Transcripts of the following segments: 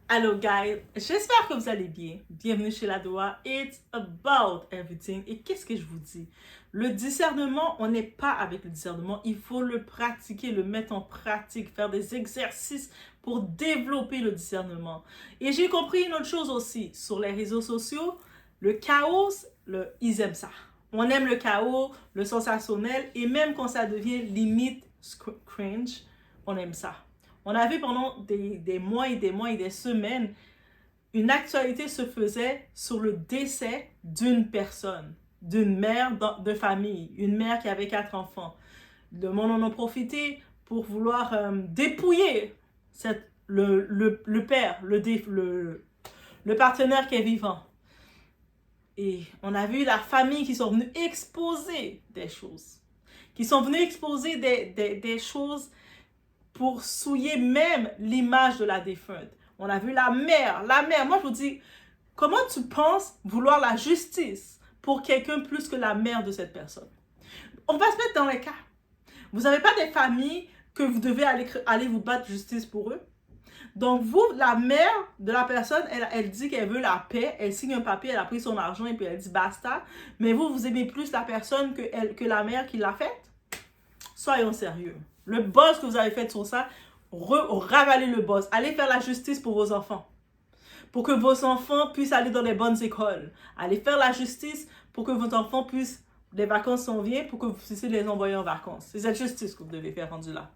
Hello guys, j'espère que vous allez bien. Bienvenue chez La Doua. It's about everything. Et qu'est-ce que je vous dis? Le discernement, on n'est pas avec le discernement. Il faut le pratiquer, le mettre en pratique, faire des exercices pour développer le discernement. Et j'ai compris une autre chose aussi. Sur les réseaux sociaux, le chaos, ils aiment ça. On aime le chaos, le sensationnel, et même quand ça devient limite cringe, on aime ça. On a vu pendant des mois et des semaines, une actualité se faisait sur le décès d'une personne, d'une mère de famille, une mère qui avait 4 enfants. Le monde en a profité pour vouloir dépouiller le père, le partenaire qui est vivant. Et on a vu la famille qui sont venus exposer des choses, qui sont venus exposer des choses pour souiller même l'image de la défunte. On a vu la mère. Moi je vous dis, comment tu penses vouloir la justice pour quelqu'un plus que la mère de cette personne? On va se mettre dans les cas. Vous n'avez pas des familles que vous devez aller vous battre justice pour eux? Donc vous, la mère de la personne, elle dit qu'elle veut la paix, elle signe un papier, elle a pris son argent et puis elle dit basta. Mais vous aimez plus la personne que la mère qui l'a faite? Soyons sérieux. Le buzz que vous avez fait sur ça, ravalez le buzz. Allez faire la justice pour vos enfants. Pour que vos enfants puissent aller dans les bonnes écoles. Allez faire la justice pour que vos enfants puissent, les vacances s'en viennent, pour que vous puissiez les envoyer en vacances. C'est cette justice que vous devez faire rendu là.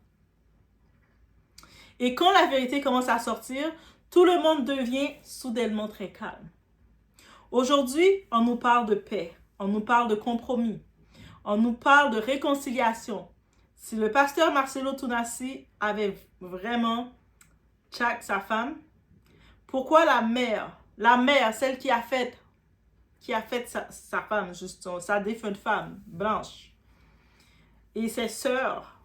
Et quand la vérité commence à sortir, tout le monde devient soudainement très calme. Aujourd'hui, on nous parle de paix. On nous parle de compromis. On nous parle de réconciliation. Si le pasteur Marcelo Tounassi avait vraiment check sa femme, pourquoi la mère, celle qui a fait sa femme, justement, sa défunte femme, Blanche, et ses sœurs,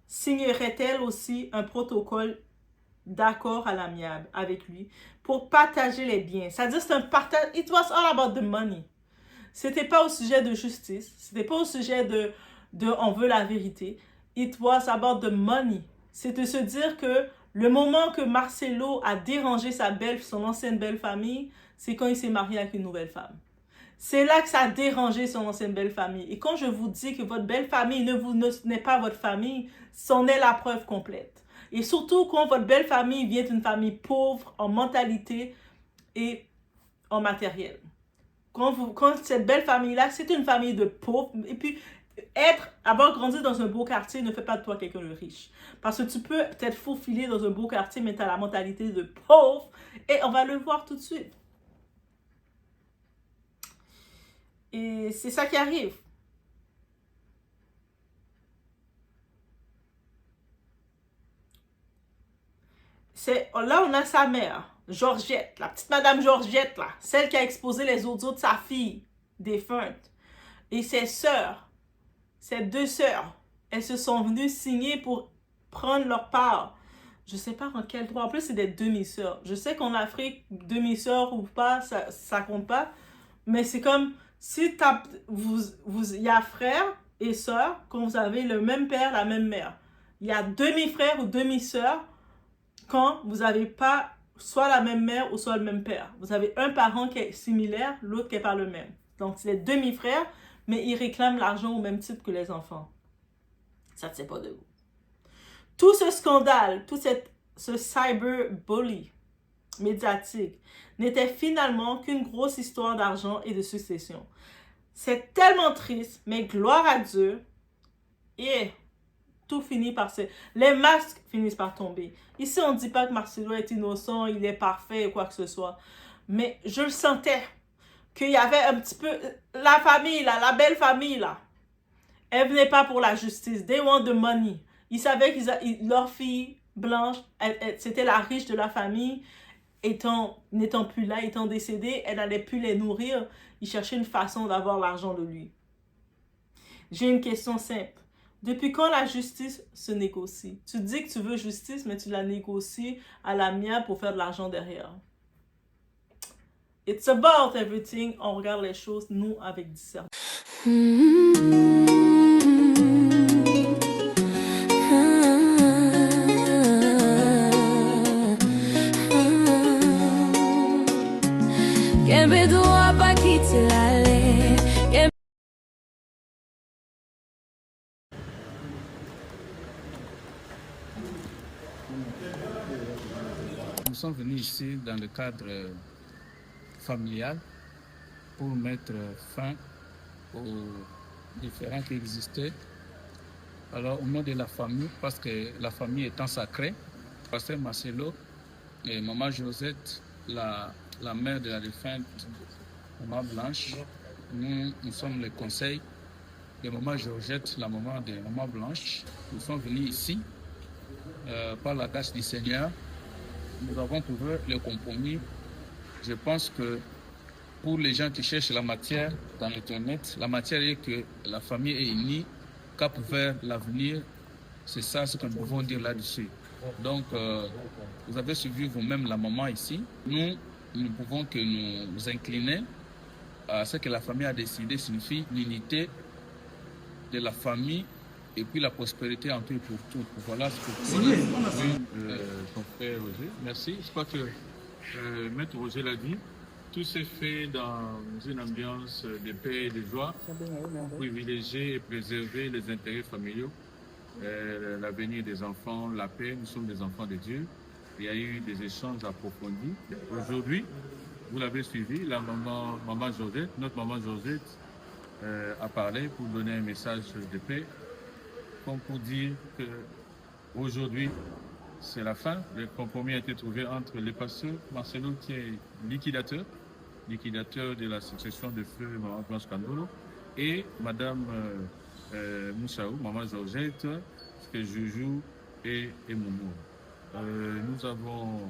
signeraient-elles aussi un protocole d'accord à l'amiable avec lui pour partager les biens? C'est-à-dire, c'est un partage. It was all about the money. C'était pas au sujet de justice, c'était pas au sujet de on veut la vérité. It was about the money. C'est de se dire que le moment que Marcelo a dérangé son ancienne belle famille, c'est quand il s'est marié avec une nouvelle femme. C'est là que ça a dérangé son ancienne belle famille. Et quand je vous dis que votre belle famille n'est pas votre famille, c'en est la preuve complète. Et surtout quand votre belle famille vient d'une famille pauvre en mentalité et en matériel. Quand cette belle famille-là, c'est une famille de pauvres, et puis avoir grandi dans un beau quartier ne fait pas de toi quelqu'un de riche. Parce que tu peux peut-être faufiler dans un beau quartier, mais tu as la mentalité de pauvre, et on va le voir tout de suite. Et c'est ça qui arrive. Là, on a sa mère, Georgette, la petite madame Georgette, là, celle qui a exposé les audios de sa fille défunte. Et ses sœurs, ses 2 sœurs, elles se sont venues signer pour prendre leur part. Je ne sais pas en quel droit. En plus, c'est des demi-sœurs. Je sais qu'en Afrique, demi-sœurs ou pas, ça compte pas. Mais c'est comme si il y a frères et sœurs quand vous avez le même père, la même mère. Il y a demi-frères ou demi-sœurs quand vous n'avez pas soit la même mère ou soit le même père. Vous avez un parent qui est similaire, l'autre qui n'est pas le même. Donc, c'est des demi-frères, mais ils réclament l'argent au même titre que les enfants. Ça ne tient pas de vous. Tout ce scandale, ce cyberbully médiatique n'était finalement qu'une grosse histoire d'argent et de succession. C'est tellement triste, mais gloire à Dieu, et tout finit par les masques finissent par tomber. Ici, on ne dit pas que Marcelo est innocent, il est parfait ou quoi que ce soit. Mais je le sentais qu'il y avait un petit peu la famille là, la belle famille là. Elle venait pas pour la justice. They want the money. Ils savaient que leur fille Blanche, c'était la riche de la famille. N'étant plus là, étant décédée, elle n'allait plus les nourrir. Ils cherchaient une façon d'avoir l'argent de lui. J'ai une question simple. Depuis quand la justice se négocie? Tu dis que tu veux justice, mais tu la négocies à l'amiable pour faire de l'argent derrière. It's about everything. On regarde les choses, nous, avec discernement. Kembe doa pa kite lale. Nous sommes venus ici dans le cadre familial pour mettre fin aux différends qui existaient. Alors, au nom de la famille, parce que la famille étant sacrée, Pasteur Marcelo et Maman Josette, la mère de la défunte Maman Blanche, nous sommes le conseil de Maman Georgette, la maman de Maman Blanche. Nous sommes venus ici par la grâce du Seigneur. Nous avons trouvé le compromis. Je pense que pour les gens qui cherchent la matière dans Internet, la matière est que la famille est unie, cap vers l'avenir. C'est ça ce que nous pouvons dire là-dessus. Donc, vous avez suivi vous-même la maman ici. Nous ne pouvons que nous incliner à ce que la famille a décidé, signifie l'unité de la famille et puis la prospérité en tout et pour tout. Voilà ce que ton frère Roger. Merci. Je crois que Maître Roger l'a dit. Tout s'est fait dans une ambiance de paix et de joie pour privilégier et préserver les intérêts familiaux, l'avenir des enfants, la paix. Nous sommes des enfants de Dieu. Il y a eu des échanges approfondis. Aujourd'hui, vous l'avez suivi, la maman Georgette, notre maman Georgette a parlé pour donner un message de paix, comme pour dire qu'aujourd'hui, c'est la fin. Le compromis a été trouvé entre le pasteur Marcelo, qui est liquidateur de la succession de feu Maman Blanche Kandolo, et Madame Moussaou, Maman Georgette, que Joujou et Moumou. Nous avons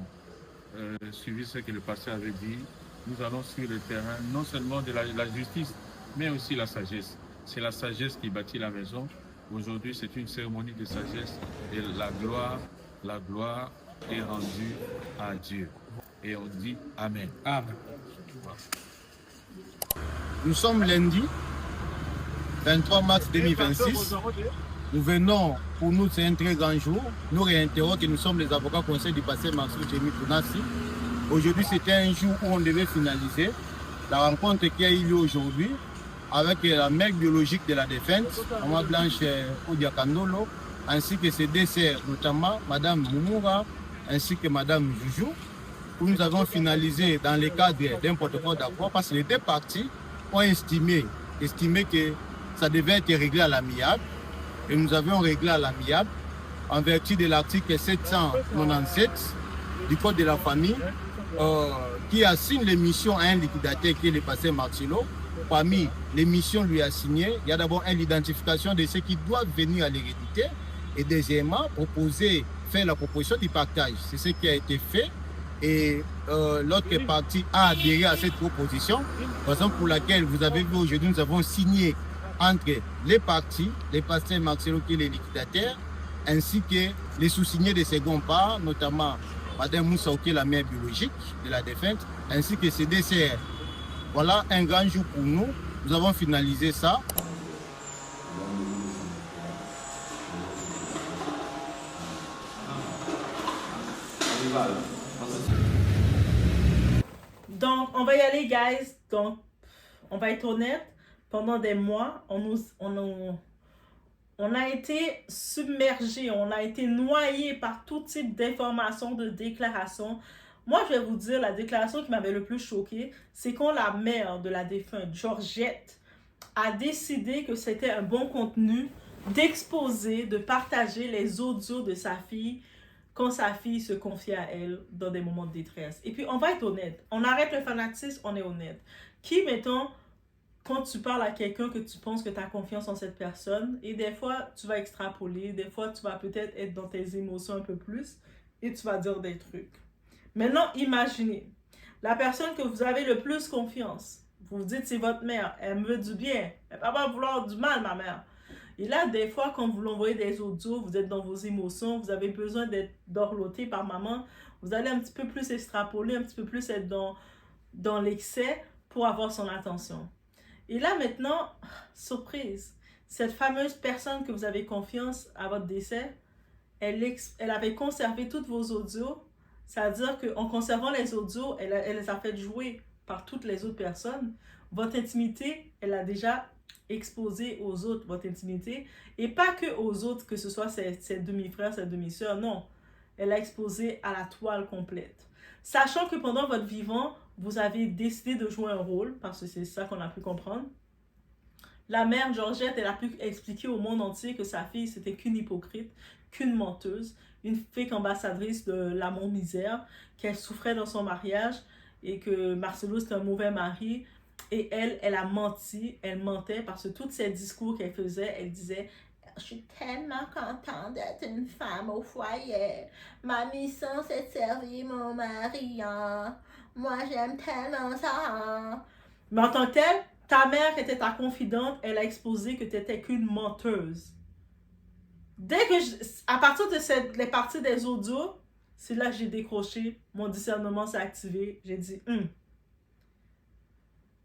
suivi ce que le pasteur avait dit. Nous allons sur le terrain, non seulement de la justice, mais aussi la sagesse. C'est la sagesse qui bâtit la maison. Aujourd'hui, c'est une cérémonie de sagesse et la gloire est rendue à Dieu. Et on dit Amen. Amen. Nous sommes lundi 23 mars 2026. Nous venons, pour nous c'est un très grand jour. Nous réitérons que nous sommes les avocats conseils du pasteur Marcelo Jémi Tounassi. Aujourd'hui c'était un jour où on devait finaliser la rencontre qui a eu lieu aujourd'hui avec la mère biologique de la défunte, Maman Blanche Odia Kandolo, ainsi que ses deux sœurs, notamment Madame Moumoura, ainsi que Madame Joujou, où nous avons finalisé dans le cadre d'un protocole d'accord, parce que les deux parties ont estimé que ça devait être réglé à l'amiable, et nous avions réglé à l'amiable en vertu de l'article 797 du Code de la famille, qui assigne les missions à un liquidateur qui est le pasteur Marcelo. Parmi les missions lui assignées, il y a d'abord l'identification de ceux qui doivent venir à l'hérédité, et deuxièmement, faire la proposition du partage. C'est ce qui a été fait. Et l'autre partie a adhéré à cette proposition, raison pour laquelle vous avez vu aujourd'hui, nous avons signé entre les parties, les pasteurs Marcelo qui est le liquidateur, ainsi que les sous-signés de second part, notamment Madame Moussa qui est la mère biologique de la défunte, ainsi que ses deux sœurs. Voilà un grand jour pour nous. Nous avons finalisé ça. Donc, on va y aller, guys. Donc, on va être honnête. Pendant des mois, on a été submergé, on a été noyé par tout type d'informations, de déclarations. Moi, je vais vous dire, la déclaration qui m'avait le plus choquée, c'est quand la mère de la défunte, Georgette, a décidé que c'était un bon contenu d'exposer, de partager les audios de sa fille quand sa fille se confiait à elle dans des moments de détresse. Et puis, on va être honnête. On arrête le fanatisme, on est honnête. Qui, mettons, quand tu parles à quelqu'un que tu penses que tu as confiance en cette personne, et des fois, tu vas extrapoler, des fois, tu vas peut-être être dans tes émotions un peu plus, et tu vas dire des trucs. Maintenant, imaginez, la personne que vous avez le plus confiance, vous vous dites c'est votre mère, elle me veut du bien, elle ne va pas vouloir du mal, ma mère. Et là, des fois, quand vous l'envoyez des audios, vous êtes dans vos émotions, vous avez besoin d'être dorloté par maman, vous allez un petit peu plus extrapoler, un petit peu plus être dans l'excès pour avoir son attention. Et là, maintenant, surprise, cette fameuse personne que vous avez confiance à votre décès, elle avait conservé toutes vos audios. C'est-à-dire qu'en conservant les audios, elle les a fait jouer par toutes les autres personnes, votre intimité, elle a déjà exposé aux autres votre intimité. Et pas que aux autres, que ce soit ses demi-frères, ses demi-sœurs, non. Elle a exposé à la toile complète. Sachant que pendant votre vivant, vous avez décidé de jouer un rôle, parce que c'est ça qu'on a pu comprendre. La mère Georgette, elle a pu expliquer au monde entier que sa fille, c'était qu'une hypocrite, qu'une menteuse, une fake ambassadrice de l'amour-misère, qu'elle souffrait dans son mariage et que Marcelo, c'était un mauvais mari. Et elle a menti, elle mentait parce que tous ces discours qu'elle faisait, elle disait « Je suis tellement contente d'être une femme au foyer. Ma mission, c'est de servir mon mari. Hein. Moi, j'aime tellement ça. Hein. » Mais en tant que telle, ta mère qui était ta confidente, elle a exposé que tu n'étais qu'une menteuse. Dès que, à partir de les parties des audios, c'est là que j'ai décroché, mon discernement s'est activé. J'ai dit,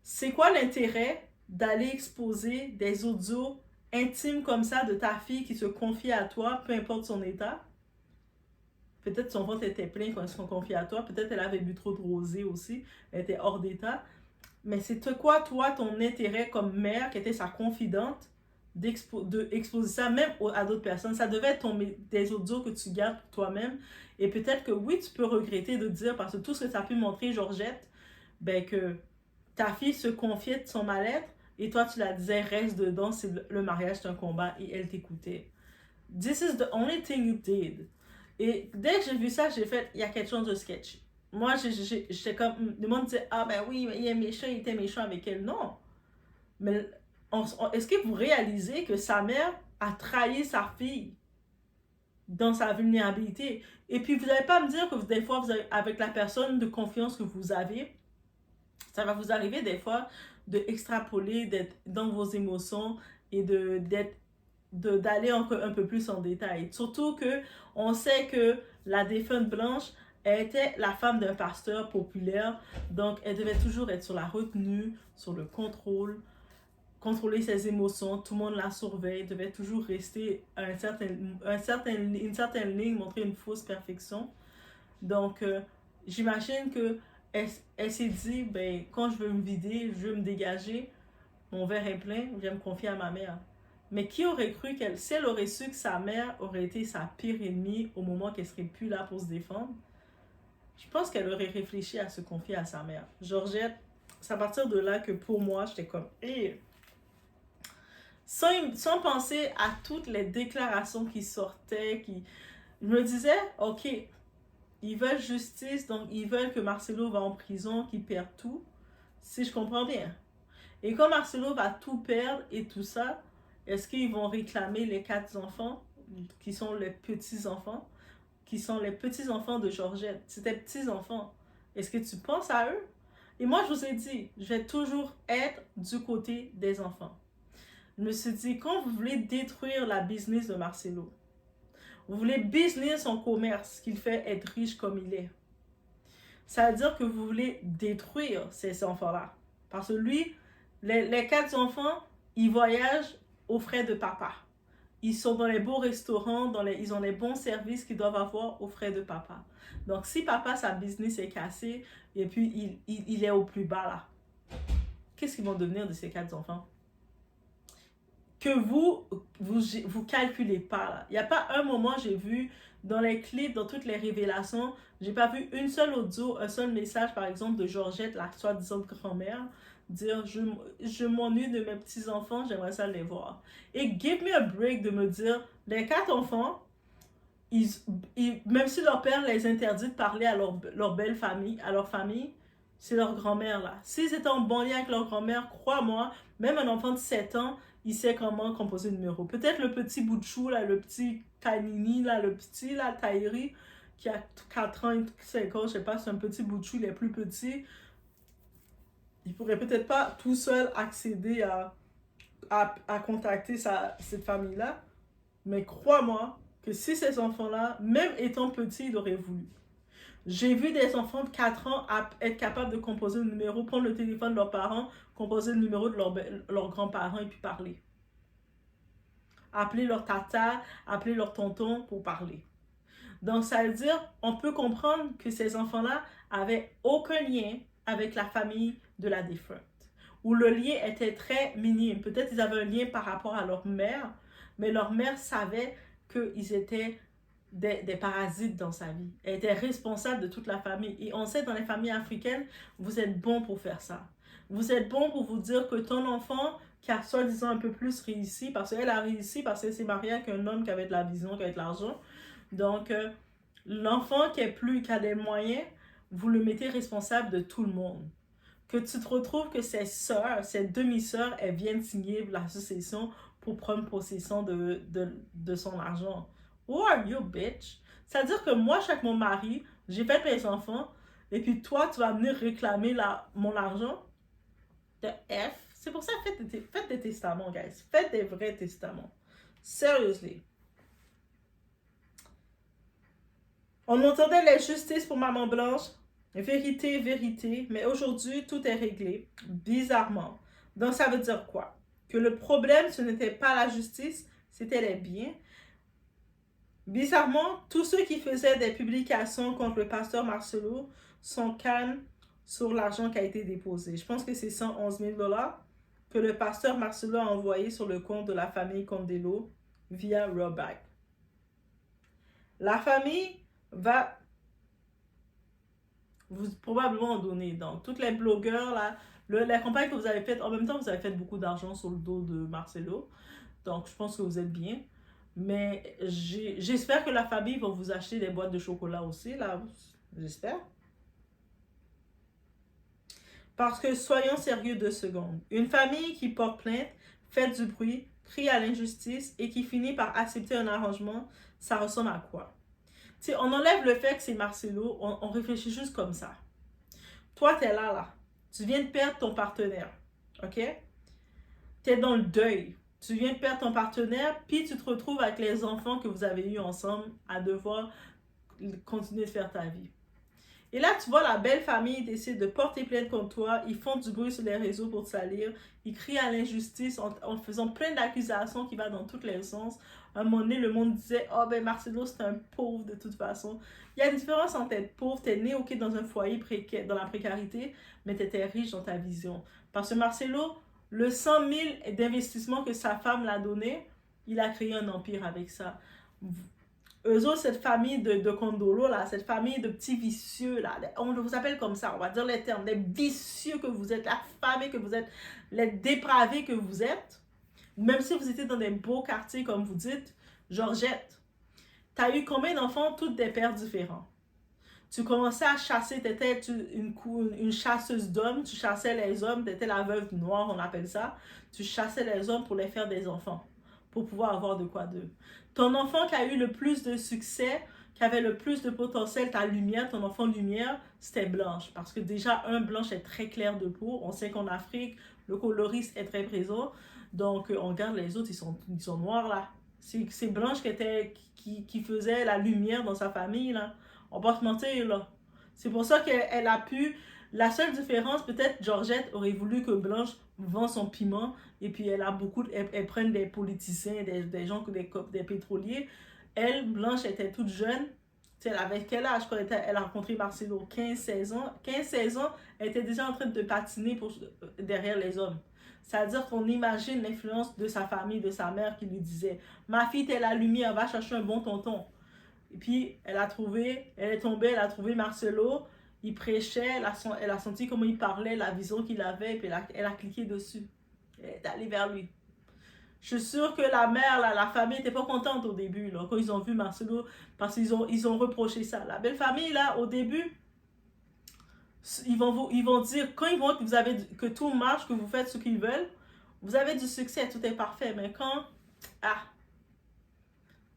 c'est quoi l'intérêt d'aller exposer des audios intimes comme ça de ta fille qui se confie à toi, peu importe son état? Peut-être son ventre était plein quand elle se confie à toi, peut-être elle avait bu trop de rosé aussi, elle était hors d'état. Mais c'est quoi, toi, ton intérêt comme mère qui était sa confidente d'exposer ça même à d'autres personnes? Ça devait être des audios que tu gardes pour toi-même. Et peut-être que oui, tu peux regretter de dire, parce que tout ce que ça a pu montrer, Georgette, ben que ta fille se confiait de son mal-être et toi, tu la disais, reste dedans, le mariage, c'est un combat et elle t'écoutait. This is the only thing you did. Et dès que j'ai vu ça, j'ai fait, il y a quelque chose de sketchy. Moi, j'étais comme, le monde disait, ah ben oui, il est méchant, il était méchant avec elle. Non. Mais est-ce que vous réalisez que sa mère a trahi sa fille dans sa vulnérabilité? Et puis, vous n'allez pas me dire que des fois, avec la personne de confiance que vous avez, ça va vous arriver des fois d'extrapoler, d'être dans vos émotions et d'aller encore un peu plus en détail. Surtout que on sait que la défunte Blanche, elle était la femme d'un pasteur populaire, donc elle devait toujours être sur la retenue, sur le contrôle, contrôler ses émotions, tout le monde la surveille, devait toujours rester à une certaine ligne, montrer une fausse perfection. Donc, j'imagine que elle s'est dit, ben, quand je veux me vider, je veux me dégager, mon verre est plein, je vais me confier à ma mère. Mais qui aurait cru si elle aurait su que sa mère aurait été sa pire ennemie au moment qu'elle serait plus là pour se défendre, je pense qu'elle aurait réfléchi à se confier à sa mère. Georgette, c'est à partir de là que pour moi, j'étais comme, sans penser à toutes les déclarations qui sortaient, je me disais, ok, ils veulent justice, donc ils veulent que Marcelo va en prison, qu'il perde tout, si je comprends bien. Et quand Marcelo va tout perdre et tout ça, est-ce qu'ils vont réclamer les 4 enfants, qui sont les petits-enfants, qui sont les petits-enfants de Georgette? C'était petits-enfants. Est-ce que tu penses à eux? Et moi, je vous ai dit, je vais toujours être du côté des enfants. Je me suis dit, quand vous voulez détruire la business de Marcelo, vous voulez business son commerce, qu'il fait être riche comme il est, ça veut dire que vous voulez détruire ces enfants-là. Parce que lui, les 4 enfants, ils voyagent aux frais de papa. Ils sont dans les beaux restaurants, ils ont les bons services qu'ils doivent avoir aux frais de papa. Donc, si papa, sa business est cassée, et puis il est au plus bas là, qu'est-ce qu'ils vont devenir de ces 4 enfants? Que vous calculez pas là. Il n'y a pas un moment, j'ai vu dans les clips, dans toutes les révélations, j'ai pas vu une seule audio, un seul message, par exemple, de Georgette, la soi-disant grand-mère, dire je m'ennuie de mes petits-enfants, j'aimerais ça les voir. Et give me a break de me dire, les 4 enfants, même si leur père les interdit de parler à leur belle famille, à leur famille, c'est leur grand-mère là. S'ils étaient en bon lien avec leur grand-mère, crois-moi, même un enfant de 7 ans, il sait comment composer le numéro. Peut-être le petit Boutchou, là, le petit Kanini, là, le petit là, Taïri, qui a 4 ans et 5 ans, je sais pas, c'est un petit Boutchou, il est plus petit. Il pourrait peut-être pas tout seul accéder à contacter cette famille-là. Mais crois-moi que si ces enfants-là, même étant petits, ils auraient voulu. J'ai vu des enfants de 4 ans être capables de composer le numéro, prendre le téléphone de leurs parents, composer le numéro de leurs grands-parents et puis parler. Appeler leur tata, appeler leur tonton pour parler. Donc, ça veut dire, on peut comprendre que ces enfants-là avaient aucun lien avec la famille de la défunte, où le lien était très minime. Peut-être ils avaient un lien par rapport à leur mère, mais leur mère savait qu'ils étaient des parasites dans sa vie. Elle était responsable de toute la famille. Et on sait dans les familles africaines, vous êtes bon pour faire ça. Vous êtes bon pour vous dire que ton enfant qui a soi-disant un peu plus réussi, parce qu'elle a réussi parce qu'elle s'est mariée avec un homme qui avait de la vision, qui avait de l'argent. Donc, l'enfant qui a des moyens, vous le mettez responsable de tout le monde. Que tu te retrouves que ses sœurs, ses demi-sœurs, elles viennent signer la succession pour prendre possession de son argent. Who are you, bitch? C'est-à-dire que moi, chaque mon mari, j'ai fait mes enfants, et puis toi, tu vas venir réclamer mon argent de F. C'est pour ça, faites des testaments, guys. Faites des vrais testaments. Seriously. On entendait la justice pour Maman Blanche. Vérité, vérité. Mais aujourd'hui, tout est réglé. Bizarrement. Donc, ça veut dire quoi? Que le problème, ce n'était pas la justice, c'était les biens. Bizarrement, tous ceux qui faisaient des publications contre le pasteur Marcelo sont calmes sur l'argent qui a été déposé. Je pense que c'est 111 000 $ que le pasteur Marcelo a envoyé sur le compte de la famille Condelo via Roback. La famille va vous probablement en donner. Donc, toutes les blogueurs, là, la campagne que vous avez faite, en même temps, vous avez fait beaucoup d'argent sur le dos de Marcelo. Donc, je pense que vous êtes bien. Mais j'espère que la famille va vous acheter des boîtes de chocolat aussi, là. J'espère. Parce que soyons sérieux 2 secondes. Une famille qui porte plainte, fait du bruit, crie à l'injustice et qui finit par accepter un arrangement, ça ressemble à quoi? Tu sais, on enlève le fait que c'est Marcelo, on réfléchit juste comme ça. Toi, t'es là. Tu viens de perdre ton partenaire, ok? T'es dans le deuil. Tu viens de perdre ton partenaire, puis tu te retrouves avec les enfants que vous avez eus ensemble à devoir continuer de faire ta vie. Et là, tu vois la belle famille décide de porter plainte contre toi. Ils font du bruit sur les réseaux pour te salir. Ils crient à l'injustice en faisant plein d'accusations qui vont dans tous les sens. À un moment donné, le monde disait « Oh, ben Marcelo, c'est un pauvre de toute façon. » Il y a une différence entre être pauvre. Tu es né ok, dans un foyer dans la précarité, mais tu étais riche dans ta vision. Parce que Marcelo, le 100 000 d'investissement que sa femme l'a donné, il a créé un empire avec ça. Eux autres, cette famille de Condolo, là, cette famille de petits vicieux, là, on vous appelle comme ça, on va dire les termes, les vicieux que vous êtes, la famille que vous êtes, les dépravés que vous êtes, même si vous étiez dans des beaux quartiers, comme vous dites, Georgette, tu as eu combien d'enfants, toutes des pères différents? Tu commençais à chasser, tu étais une chasseuse d'hommes, tu chassais les hommes, tu étais la veuve noire, on appelle ça. Tu chassais les hommes pour les faire des enfants, pour pouvoir avoir de quoi d'eux. Ton enfant qui a eu le plus de succès, qui avait le plus de potentiel, ta lumière, ton enfant lumière, c'était Blanche. Parce que déjà, Blanche est très claire de peau. On sait qu'en Afrique, le colorisme est très présent. Donc, on regarde les autres, ils sont noirs là. C'est Blanche qui faisait la lumière dans sa famille là. On va pas se mentir, là. C'est pour ça qu'elle a pu... La seule différence, peut-être, Georgette aurait voulu que Blanche vende son piment et puis elle prenne des politiciens, des gens, des pétroliers. Elle, Blanche, était toute jeune. Tu sais, elle avait quel âge quand elle a rencontré Marcelo? 15-16 ans. 15-16 ans, elle était déjà en train de patiner derrière les hommes. C'est-à-dire qu'on imagine l'influence de sa famille, de sa mère qui lui disait « Ma fille, t'es la lumière, va chercher un bon tonton. » Et puis, elle est tombée, elle a trouvé Marcelo, il prêchait, elle a senti comment il parlait, la vision qu'il avait, et puis elle a cliqué dessus. Elle est allée vers lui. Je suis sûre que la mère, la famille n'était pas contente au début, là, quand ils ont vu Marcelo, parce qu'ils ont reproché ça. La belle famille, là, au début, ils vont dire, quand ils voient que tout marche, que vous faites ce qu'ils veulent, vous avez du succès, tout est parfait. Mais quand,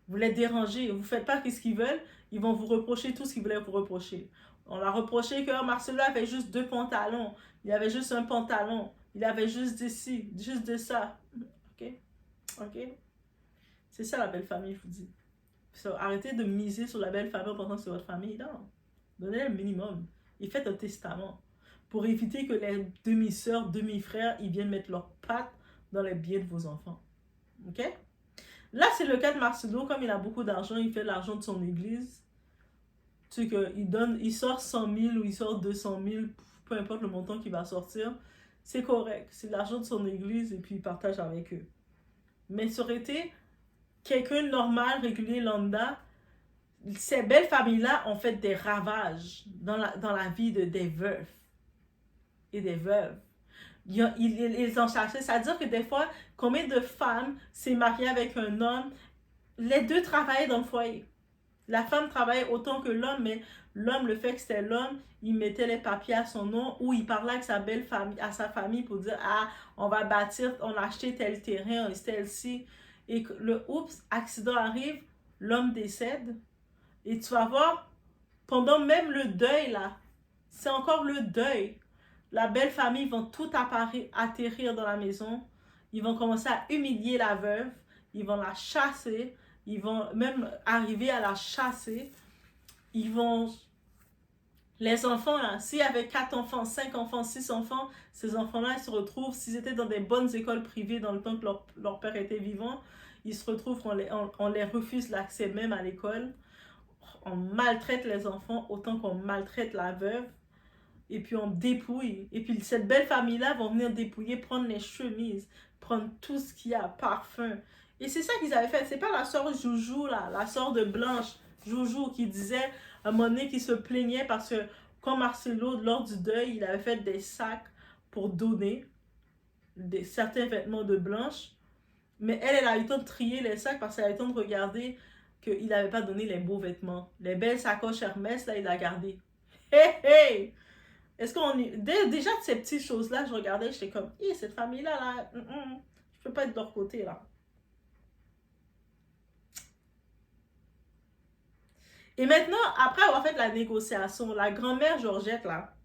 vous les dérangez, vous ne faites pas ce qu'ils veulent, ils vont vous reprocher tout ce qu'ils voulaient vous reprocher. On a reproché que Marcelo avait juste 2 pantalons, il avait juste un pantalon, il avait juste de ci, juste de ça. Ok? C'est ça la belle famille, je vous dis. So, arrêtez de miser sur la belle famille en pensant que c'est votre famille. Non. Donnez le minimum. Et faites un testament pour éviter que les demi-sœurs, demi-frères, ils viennent mettre leurs pattes dans les biens de vos enfants. Ok? Là, c'est le cas de Marcelo. Comme il a beaucoup d'argent, il fait l'argent de son église. Tu sais il sort 100 000 ou il sort 200 000, peu importe le montant qu'il va sortir, c'est correct. C'est l'argent de son église et puis il partage avec eux. Mais ça aurait été quelqu'un de normal, régulier, lambda. Ces belles familles-là ont fait des ravages dans la vie des veufs et des veuves. Ils ont cherché. C'est-à-dire que des fois, combien de femmes s'est mariées avec un homme, les deux travaillaient dans le foyer. La femme travaillait autant que l'homme, mais l'homme, le fait que c'était l'homme, il mettait les papiers à son nom ou il parlait avec sa belle famille, à sa famille pour dire, ah, on va bâtir, on a acheté tel terrain, tel-ci. Et le oups, accident arrive, l'homme décède. Et tu vas voir, pendant même le deuil, là, c'est encore le deuil. La belle famille vont tout atterrir dans la maison. Ils vont commencer à humilier la veuve. Ils vont la chasser. Ils vont même arriver à la chasser. Ils vont... Les enfants, là, s'il y avait 4 enfants, 5 enfants, 6 enfants, ces enfants-là, ils se retrouvent, s'ils étaient dans des bonnes écoles privées dans le temps que leur père était vivant, ils se retrouvent, on les refuse l'accès même à l'école. On maltraite les enfants autant qu'on maltraite la veuve. Et puis on dépouille. Et puis cette belle famille-là va venir dépouiller, prendre les chemises, prendre tout ce qu'il y a, parfum. Et c'est ça qu'ils avaient fait. C'est pas la sœur Joujou, là, la sœur de Blanche, Joujou, qui disait à un moment donné qu'il se plaignait parce que quand Marcelo, lors du deuil, il avait fait des sacs pour donner certains vêtements de Blanche. Mais elle a eu le temps de trier les sacs parce qu'elle a eu le temps de regarder qu'il n'avait pas donné les beaux vêtements. Les belles sacoches Hermès, là, il a gardé. Hey, hey! Est-ce qu'on est... Déjà, de ces petites choses-là, je regardais, j'étais comme, cette famille-là, là, je peux pas être de leur côté, là. Et maintenant, après avoir fait la négociation, la grand-mère Georgette, là,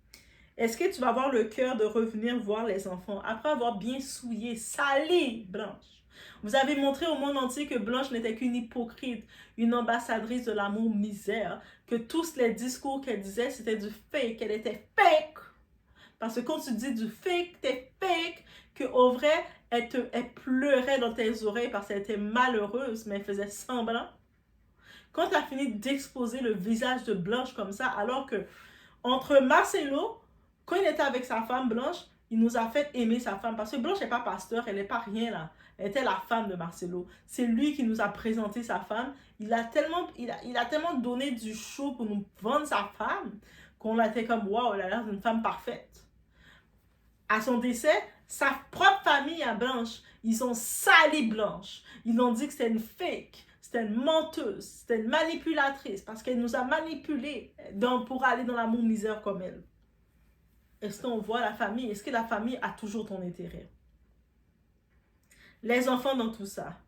est-ce que tu vas avoir le cœur de revenir voir les enfants après avoir bien souillé, salé Blanche? Vous avez montré au monde entier que Blanche n'était qu'une hypocrite, une ambassadrice de l'amour misère, que tous les discours qu'elle disait, c'était du fake, elle était fake. Parce que quand tu dis du fake, t'es fake, qu'au vrai, elle pleurait dans tes oreilles parce qu'elle était malheureuse, mais elle faisait semblant. Quand tu as fini d'exposer le visage de Blanche comme ça, alors que entre Marcelo, quand il était avec sa femme Blanche, il nous a fait aimer sa femme. Parce que Blanche n'est pas pasteur, elle n'est pas rien là. Elle était la femme de Marcelo. C'est lui qui nous a présenté sa femme. Il a tellement donné du show pour nous vendre sa femme qu'on a été comme, waouh, elle a l'air d'une femme parfaite. À son décès, sa propre famille à Blanche, ils ont sali Blanche. Ils ont dit que c'était une fake. C'était une menteuse, c'était une manipulatrice parce qu'elle nous a manipulés pour aller dans l'amour misère comme elle. Est-ce qu'on voit la famille? Est-ce que la famille a toujours ton intérêt? Les enfants dans tout ça.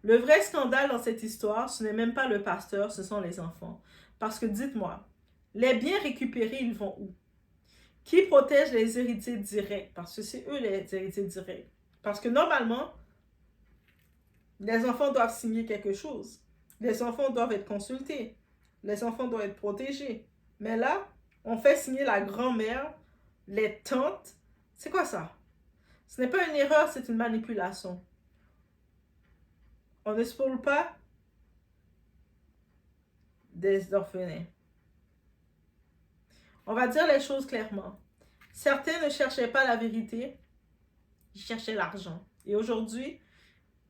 Le vrai scandale dans cette histoire, ce n'est même pas le pasteur, ce sont les enfants. Parce que dites-moi, les biens récupérés, ils vont où? Qui protège les héritiers directs? Parce que c'est eux les héritiers directs. Parce que normalement, les enfants doivent signer quelque chose. Les enfants doivent être consultés. Les enfants doivent être protégés. Mais là, on fait signer la grand-mère, les tantes. C'est quoi ça? Ce n'est pas une erreur, c'est une manipulation. On ne spoile pas des orphelins. On va dire les choses clairement. Certains ne cherchaient pas la vérité, ils cherchaient l'argent. Et aujourd'hui,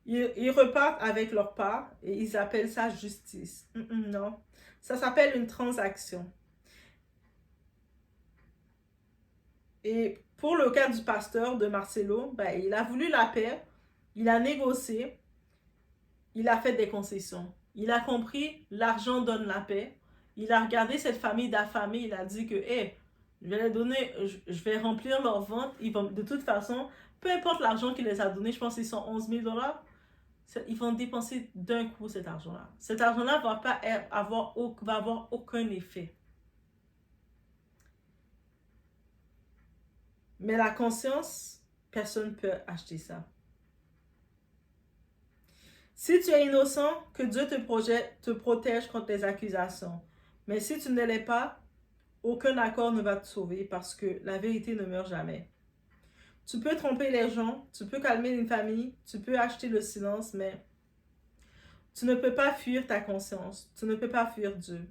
ils repartent avec leur part et ils appellent ça justice. Non, ça s'appelle une transaction. Et pour le cas du pasteur de Marcelo, ben, il a voulu la paix, il a négocié, il a fait des concessions. Il a compris, l'argent donne la paix. Il a regardé cette famille d'affamés, il a dit que, hey, je vais les donner, je vais remplir leur ventre. Ils vont, de toute façon, peu importe l'argent qu'il les a donné, je pense qu'ils sont 11 000 $, ils vont dépenser d'un coup cet argent-là. Cet argent-là va pas avoir aucun effet. Mais la conscience, personne ne peut acheter ça. Si tu es innocent, que Dieu te protège contre les accusations. Mais si tu ne l'es pas, aucun accord ne va te sauver parce que la vérité ne meurt jamais. Tu peux tromper les gens, tu peux calmer une famille, tu peux acheter le silence, mais tu ne peux pas fuir ta conscience, tu ne peux pas fuir Dieu.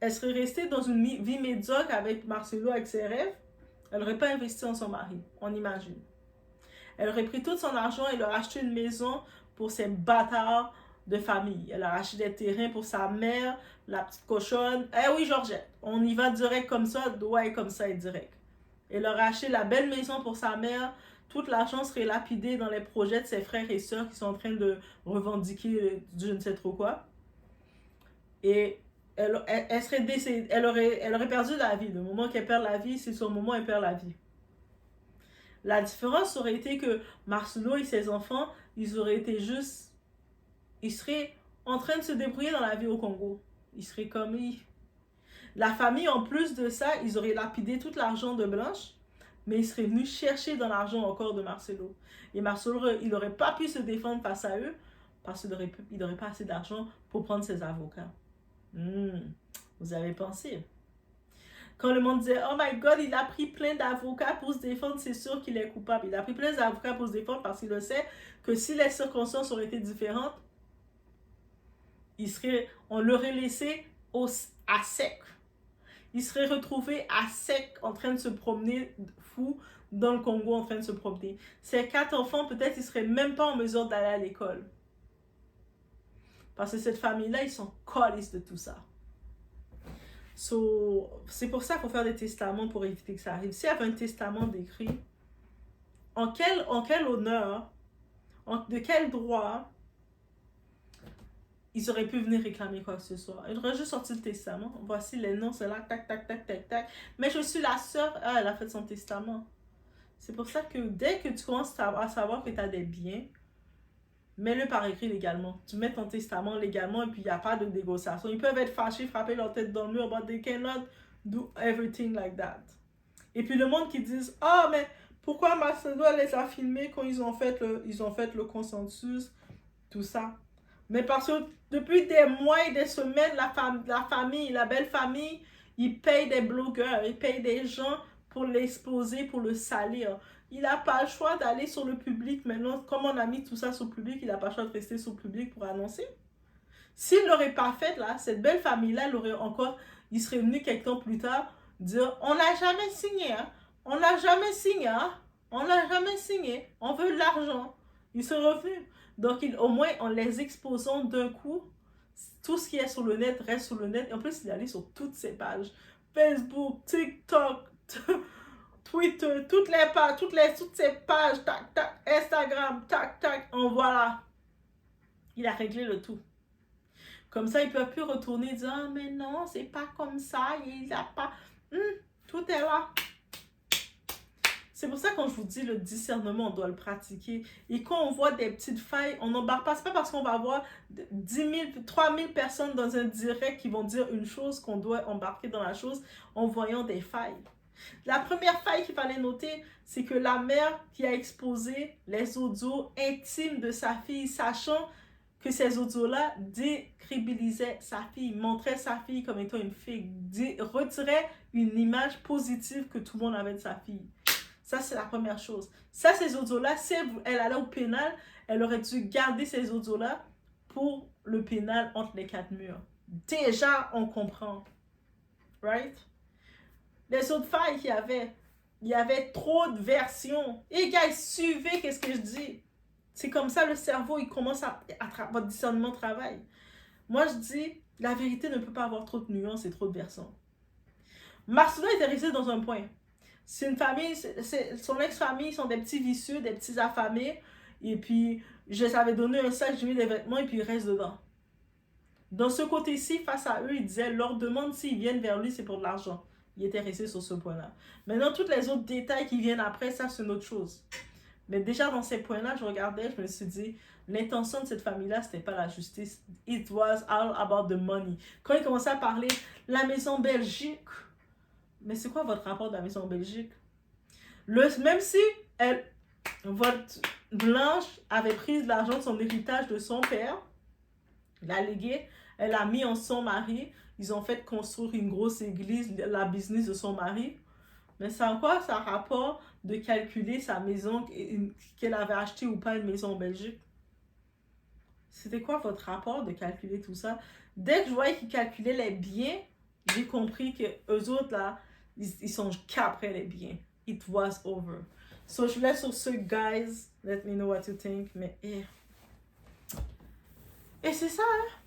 elle serait restée dans une vie médiocre avec Marcelo, avec ses rêves, elle n'aurait pas investi en son mari, on imagine. Elle aurait pris tout son argent et leur acheté une maison pour ses bâtards de famille. Elle a acheté des terrains pour sa mère, la petite cochonne. Eh oui, Georgette, on y va direct comme ça, ouais, comme ça et direct. Elle leur a acheté la belle maison pour sa mère. Toute l'argent serait lapidé dans les projets de ses frères et sœurs qui sont en train de revendiquer je ne sais trop quoi. Et elle serait décédée, elle aurait perdu la vie. Le moment qu'elle perd la vie, c'est sur le moment où elle perd la vie. La différence aurait été que Marcelo et ses enfants, ils auraient été juste... Ils seraient en train de se débrouiller dans la vie au Congo. Ils seraient comme... La famille, en plus de ça, ils auraient lapidé tout l'argent de Blanche, mais ils seraient venus chercher dans l'argent encore de Marcelo. Et Marcelo, il n'aurait pas pu se défendre face à eux parce qu'il n'aurait pas assez d'argent pour prendre ses avocats. Vous avez pensé? Quand le monde disait, oh my God, il a pris plein d'avocats pour se défendre, c'est sûr qu'il est coupable. Il a pris plein d'avocats pour se défendre parce qu'il le sait que si les circonstances auraient été différentes, on l'aurait laissé à sec. Il serait retrouvé à sec en train de se promener fou dans le Congo en train de se promener. Ces 4 enfants, peut-être, ils ne seraient même pas en mesure d'aller à l'école. Parce que cette famille-là, ils sont colistes de tout ça. C'est pour ça qu'il faut faire des testaments pour éviter que ça arrive. S'il y avait un testament décrit, en quel honneur, de quel droit, ils auraient pu venir réclamer quoi que ce soit. Ils auraient juste sorti le testament. Voici les noms, c'est là, tac, tac, tac, tac, tac. Mais je suis la sœur, elle a fait son testament. C'est pour ça que dès que tu commences à savoir que tu as des biens, mets-le par écrit légalement. Tu mets ton testament légalement et puis il n'y a pas de négociation. Ils peuvent être fâchés, frapper leur tête dans le mur, but they cannot do everything like that. Et puis le monde qui dit, oh mais pourquoi Marcelo les a filmés quand ils ont fait le consensus, tout ça. Mais parce que depuis des mois et des semaines, la famille, la belle famille, ils payent des blogueurs, ils payent des gens pour l'exposer, pour le salir. Il n'a pas le choix d'aller sur le public maintenant. Comme on a mis tout ça sur le public, il n'a pas le choix de rester sur le public pour annoncer. S'il ne l'aurait pas fait, là, cette belle famille-là, il serait venu quelques temps plus tard dire « On n'a jamais signé, hein? On n'a jamais signé, hein? On n'a jamais signé. On veut de l'argent. » Ils sont revenus. Donc, au moins, en les exposant d'un coup, tout ce qui est sur le net reste sur le net. Et en plus, il est allé sur toutes ces pages. Facebook, TikTok, Twitter, toutes ces pages, tac, tac, Instagram, tac, tac, en voilà. Il a réglé le tout. Comme ça, ils ne peuvent plus retourner et dire « Ah, mais non, c'est pas comme ça, il n'a pas... Tout est là. » C'est pour ça que quand je vous dis le discernement, on doit le pratiquer. Et quand on voit des petites failles, on n'embarque pas. Ce n'est pas parce qu'on va avoir 10 000, 3 000 personnes dans un direct qui vont dire une chose qu'on doit embarquer dans la chose en voyant des failles. La première faille qu'il fallait noter, c'est que la mère qui a exposé les audios intimes de sa fille, sachant que ces audios-là décrédibilisaient sa fille, montraient sa fille comme étant une fille, retiraient une image positive que tout le monde avait de sa fille. Ça, c'est la première chose. Ça, ces audios-là, si elle allait au pénal, elle aurait dû garder ces audios-là pour le pénal entre les 4 murs. Déjà, on comprend. Right? Les autres failles qu'il y avait trop de versions. Et les gars, suivez qu'est-ce que je dis. C'est comme ça le cerveau, il commence votre discernement travaille. Moi, je dis, la vérité ne peut pas avoir trop de nuances et trop de versions. Marcelo était resté dans un point. C'est une famille, son ex-famille sont des petits vicieux, des petits affamés. Et puis, je les avais donné un sac, j'ai mis des vêtements et puis ils restent dedans. Dans ce côté-ci, face à eux, il disait, leur demande s'ils viennent vers lui, c'est pour de l'argent. Il était resté sur ce point-là. Maintenant, tous les autres détails qui viennent après, ça, c'est une autre chose. Mais déjà, dans ces points-là, je regardais, je me suis dit, l'intention de cette famille-là, c'était pas la justice. It was all about the money. Quand il commençait à parler, la maison Belgique, mais c'est quoi votre rapport de la maison Belgique? Même si votre Blanche avait pris de l'argent de son héritage de son père, l'a légué, elle a mis en son mari, ils ont fait construire une grosse église, la business de son mari. Mais c'est en quoi ça rapport de calculer sa maison, qu'elle avait acheté ou pas une maison en Belgique? C'était quoi votre rapport de calculer tout ça? Dès que je voyais qu'il calculait les biens j'ai compris que eux autres là, ils sont qu'après les biens. It was over. So je laisse sur ce, guys. Let me know what you think. Mais et c'est ça, hein?